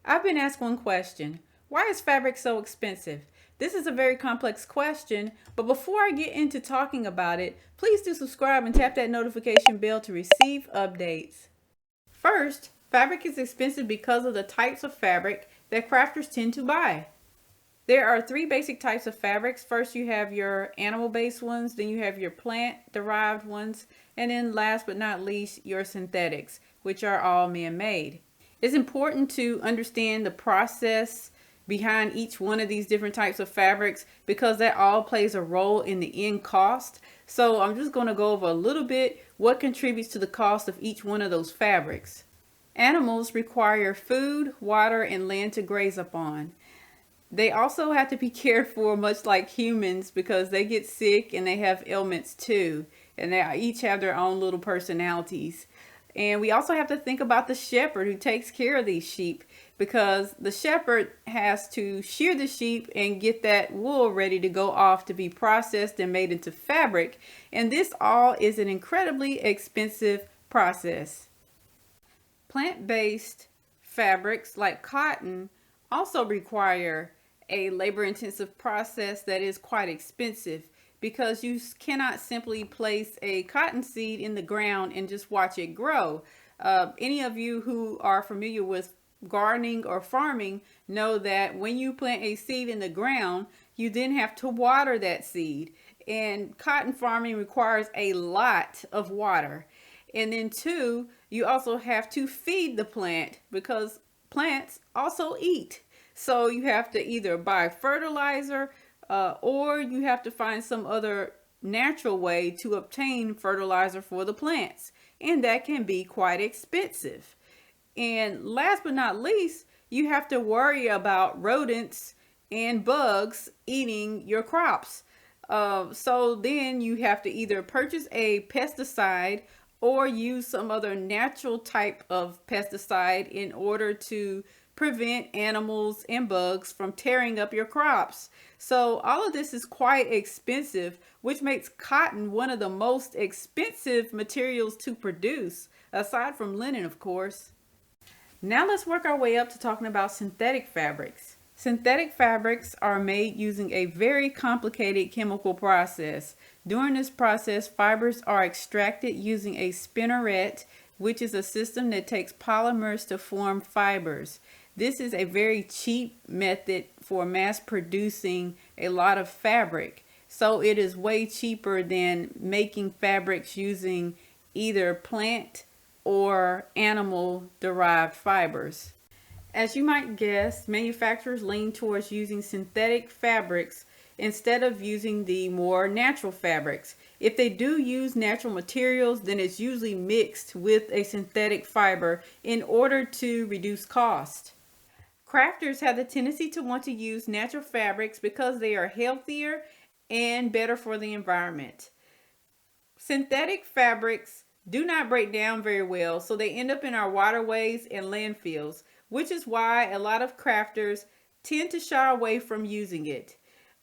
I've been asked one question. Why is fabric so expensive? This is a very complex question, but before I get into talking about it, please do subscribe and tap that notification bell to receive updates. First, fabric is expensive because of the types of fabric that crafters tend to buy. There are three basic types of fabrics. First, you have your animal-based ones, then you have your plant-derived ones, and then last but not least, your synthetics, which are all man-made. It's important to understand the process behind each one of these different types of fabrics because that all plays a role in the end cost. So I'm just going to go over a little bit what contributes to the cost of each one of those fabrics. Animals require food, water, and land to graze upon. They also have to be cared for much like humans because they get sick and they have ailments too. And they each have their own little personalities. And we also have to think about the shepherd who takes care of these sheep because the shepherd has to shear the sheep and get that wool ready to go off to be processed and made into fabric. And this all is an incredibly expensive process. Plant-based fabrics like cotton also require a labor-intensive process that is quite expensive because you cannot simply place a cotton seed in the ground and just watch it grow. Any of you who are familiar with gardening or farming know that when you plant a seed in the ground, you then have to water that seed. And cotton farming requires a lot of water. And then two, you also have to feed the plant because plants also eat. So you have to either buy fertilizer or you have to find some other natural way to obtain fertilizer for the plants. And that can be quite expensive. And last but not least, you have to worry about rodents and bugs eating your crops. So then you have to either purchase a pesticide or use some other natural type of pesticide in order to prevent animals and bugs from tearing up your crops. So all of this is quite expensive, which makes cotton one of the most expensive materials to produce, aside from linen, of course. Now let's work our way up to talking about synthetic fabrics. Synthetic fabrics are made using a very complicated chemical process. During this process, fibers are extracted using a spinneret, which is a system that takes polymers to form fibers. This is a very cheap method for mass producing a lot of fabric. So it is way cheaper than making fabrics using either plant or animal derived fibers. As you might guess, manufacturers lean towards using synthetic fabrics instead of using the more natural fabrics. If they do use natural materials, then it's usually mixed with a synthetic fiber in order to reduce cost. Crafters have the tendency to want to use natural fabrics because they are healthier and better for the environment. Synthetic fabrics do not break down very well, so they end up in our waterways and landfills, which is why a lot of crafters tend to shy away from using it.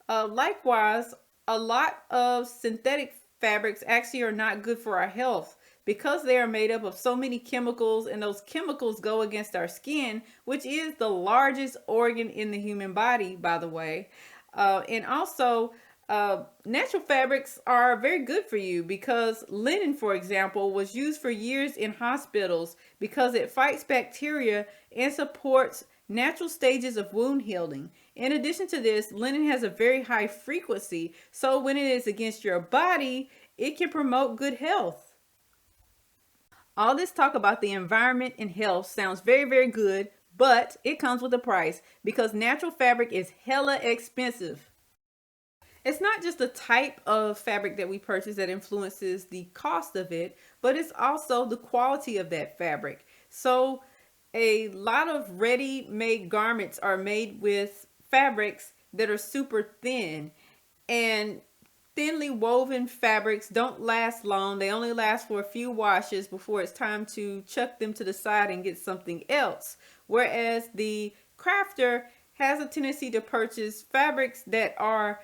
Likewise, a lot of synthetic fabrics actually are not good for our health because they are made up of so many chemicals, and those chemicals go against our skin, which is the largest organ in the human body, by the way. And also, natural fabrics are very good for you because linen, for example, was used for years in hospitals because it fights bacteria and supports natural stages of wound healing. In addition to this, linen has a very high frequency, so when it is against your body, it can promote good health. All this talk about the environment and health sounds very, very good, but it comes with a price because natural fabric is hella expensive. It's not just the type of fabric that we purchase that influences the cost of it, but it's also the quality of that fabric. So a lot of ready-made garments are made with fabrics that are super thin, and thinly woven fabrics don't last long. They only last for a few washes before it's time to chuck them to the side and get something else. Whereas the crafter has a tendency to purchase fabrics that are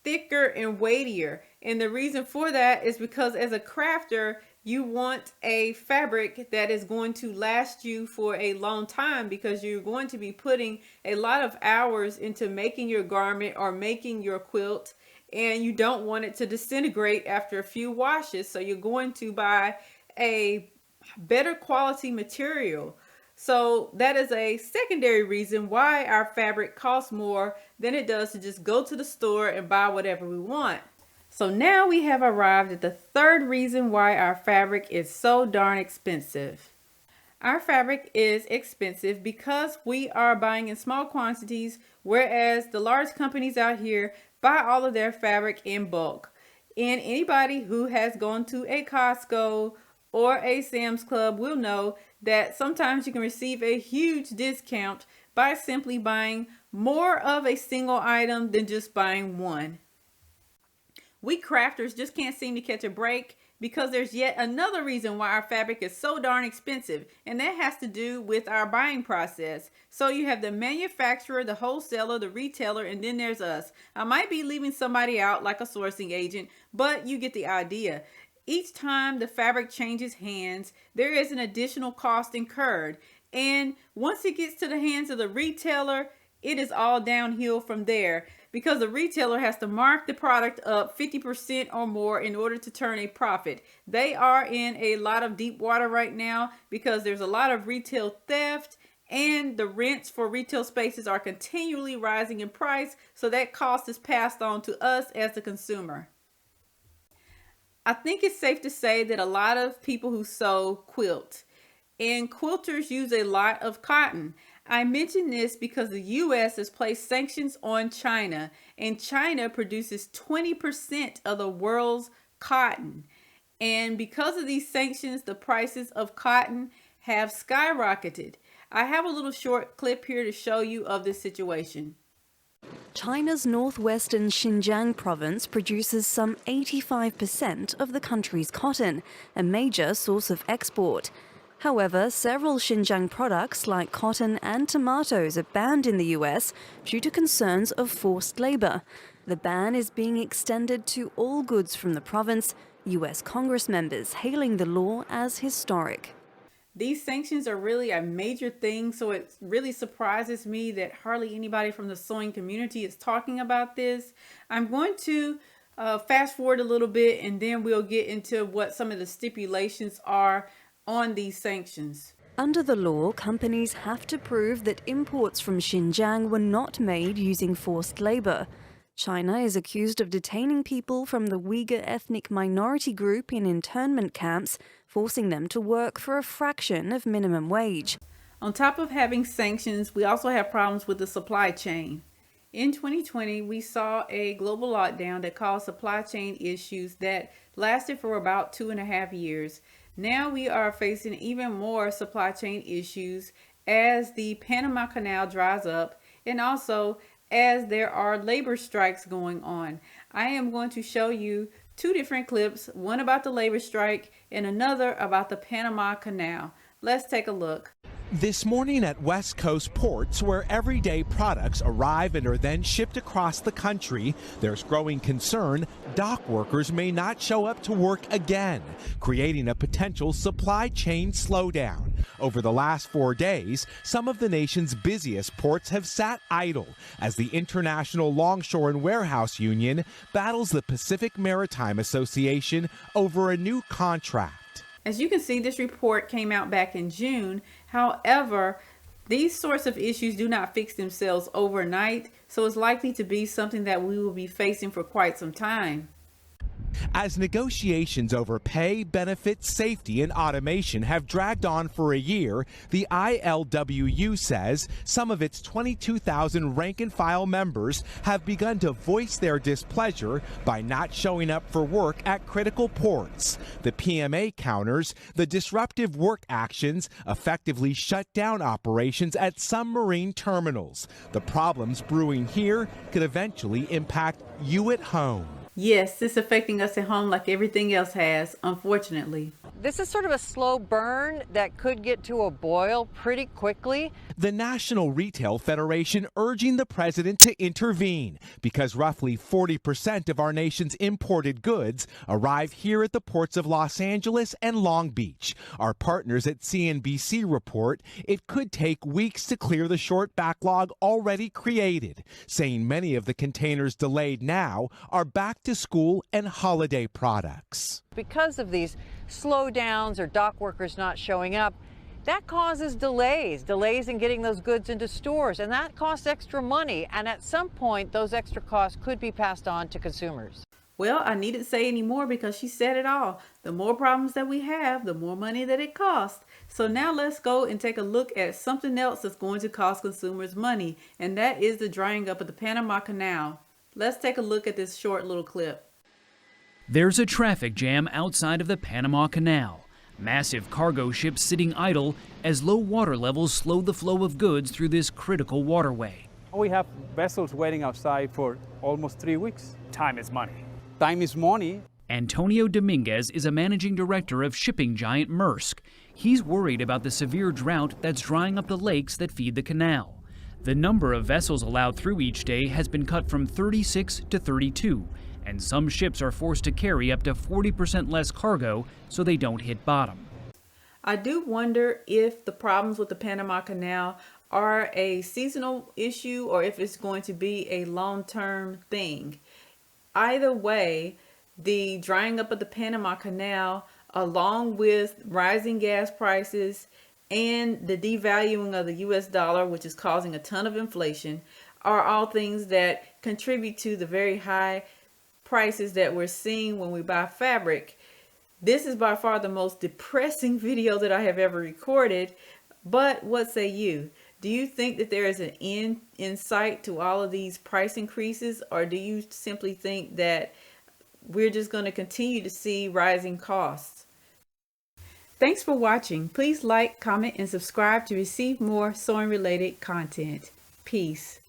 thicker and weightier. And the reason for that is because as a crafter, You want a fabric that is going to last you for a long time because you're going to be putting a lot of hours into making your garment or making your quilt, and you don't want it to disintegrate after a few washes. So you're going to buy a better quality material. So that is a secondary reason why our fabric costs more than it does to just go to the store and buy whatever we want. So now we have arrived at the third reason why our fabric is so darn expensive. Our fabric is expensive because we are buying in small quantities, whereas the large companies out here buy all of their fabric in bulk. And anybody who has gone to a Costco or a Sam's Club will know that sometimes you can receive a huge discount by simply buying more of a single item than just buying one. We crafters just can't seem to catch a break because there's yet another reason why our fabric is so darn expensive, and that has to do with our buying process. So you have the manufacturer, the wholesaler, the retailer, and then there's us. I might be leaving somebody out like a sourcing agent, but you get the idea. Each time the fabric changes hands, there is an additional cost incurred. And once it gets to the hands of the retailer, it is all downhill from there, because the retailer has to mark the product up 50% or more in order to turn a profit. They are in a lot of deep water right now because there's a lot of retail theft, and the rents for retail spaces are continually rising in price, so that cost is passed on to us as the consumer. I think it's safe to say that a lot of people who sew quilt, and quilters use a lot of cotton. I mention this because the U.S. has placed sanctions on China, and China produces 20% of the world's cotton. And because of these sanctions, the prices of cotton have skyrocketed. I have a little short clip here to show you of this situation. China's northwestern Xinjiang province produces some 85% of the country's cotton, a major source of export. However, several Xinjiang products like cotton and tomatoes are banned in the US due to concerns of forced labor. The ban is being extended to all goods from the province, US Congress members hailing the law as historic. These sanctions are really a major thing, so it really surprises me that hardly anybody from the sewing community is talking about this. I'm going to fast forward a little bit, and then we'll get into what some of the stipulations are on these sanctions. Under the law, companies have to prove that imports from Xinjiang were not made using forced labor. China is accused of detaining people from the Uyghur ethnic minority group in internment camps, forcing them to work for a fraction of minimum wage. On top of having sanctions, we also have problems with the supply chain. In 2020, we saw a global lockdown that caused supply chain issues that lasted for about 2.5 years. Now we are facing even more supply chain issues as the Panama Canal dries up, and also as there are labor strikes going on. I am going to show you two different clips, one about the labor strike and another about the Panama Canal. Let's take a look. This morning at West Coast ports, where everyday products arrive and are then shipped across the country, there's growing concern dock workers may not show up to work again, creating a potential supply chain slowdown. Over the last 4 days, some of the nation's busiest ports have sat idle as the International Longshore and Warehouse Union battles the Pacific Maritime Association over a new contract. As you can see, this report came out back in June. However, these sorts of issues do not fix themselves overnight, so it's likely to be something that we will be facing for quite some time. As negotiations over pay, benefits, safety, and automation have dragged on for a year, the ILWU says some of its 22,000 rank-and-file members have begun to voice their displeasure by not showing up for work at critical ports. The PMA counters the disruptive work actions effectively shut down operations at some marine terminals. The problems brewing here could eventually impact you at home. Yes, it's affecting us at home like everything else has, unfortunately. This is sort of a slow burn that could get to a boil pretty quickly. The National Retail Federation urging the president to intervene because roughly 40% of our nation's imported goods arrive here at the ports of Los Angeles and Long Beach. Our partners at CNBC report it could take weeks to clear the short backlog already created, saying many of the containers delayed now are back to school and holiday products. Because of these slowdowns or dock workers not showing up, that causes delays in getting those goods into stores, and that costs extra money. And at some point, those extra costs could be passed on to consumers. Well, I needn't say any more because she said it all. The more problems that we have, the more money that it costs. So now let's go and take a look at something else that's going to cost consumers money, and that is the drying up of the Panama Canal. Let's take a look at this short little clip. There's a traffic jam outside of the Panama Canal. Massive cargo ships sitting idle as low water levels slow the flow of goods through this critical waterway. We have vessels waiting outside for almost 3 weeks. Time is money. Time is money. Antonio Dominguez is a managing director of shipping giant Maersk. He's worried about the severe drought that's drying up the lakes that feed the canal. The number of vessels allowed through each day has been cut from 36 to 32. And some ships are forced to carry up to 40% less cargo so they don't hit bottom. I do wonder if the problems with the Panama Canal are a seasonal issue or if it's going to be a long-term thing. Either way, the drying up of the Panama Canal, along with rising gas prices and the devaluing of the US dollar, which is causing a ton of inflation, are all things that contribute to the very high prices that we're seeing when we buy fabric. This is by far the most depressing video that I have ever recorded, but what say you? Do you think that there is an end in sight to all of these price increases, or do you simply think that we're just going to continue to see rising costs? Thanks for watching. Please like, comment, and subscribe to receive more sewing related content. Peace.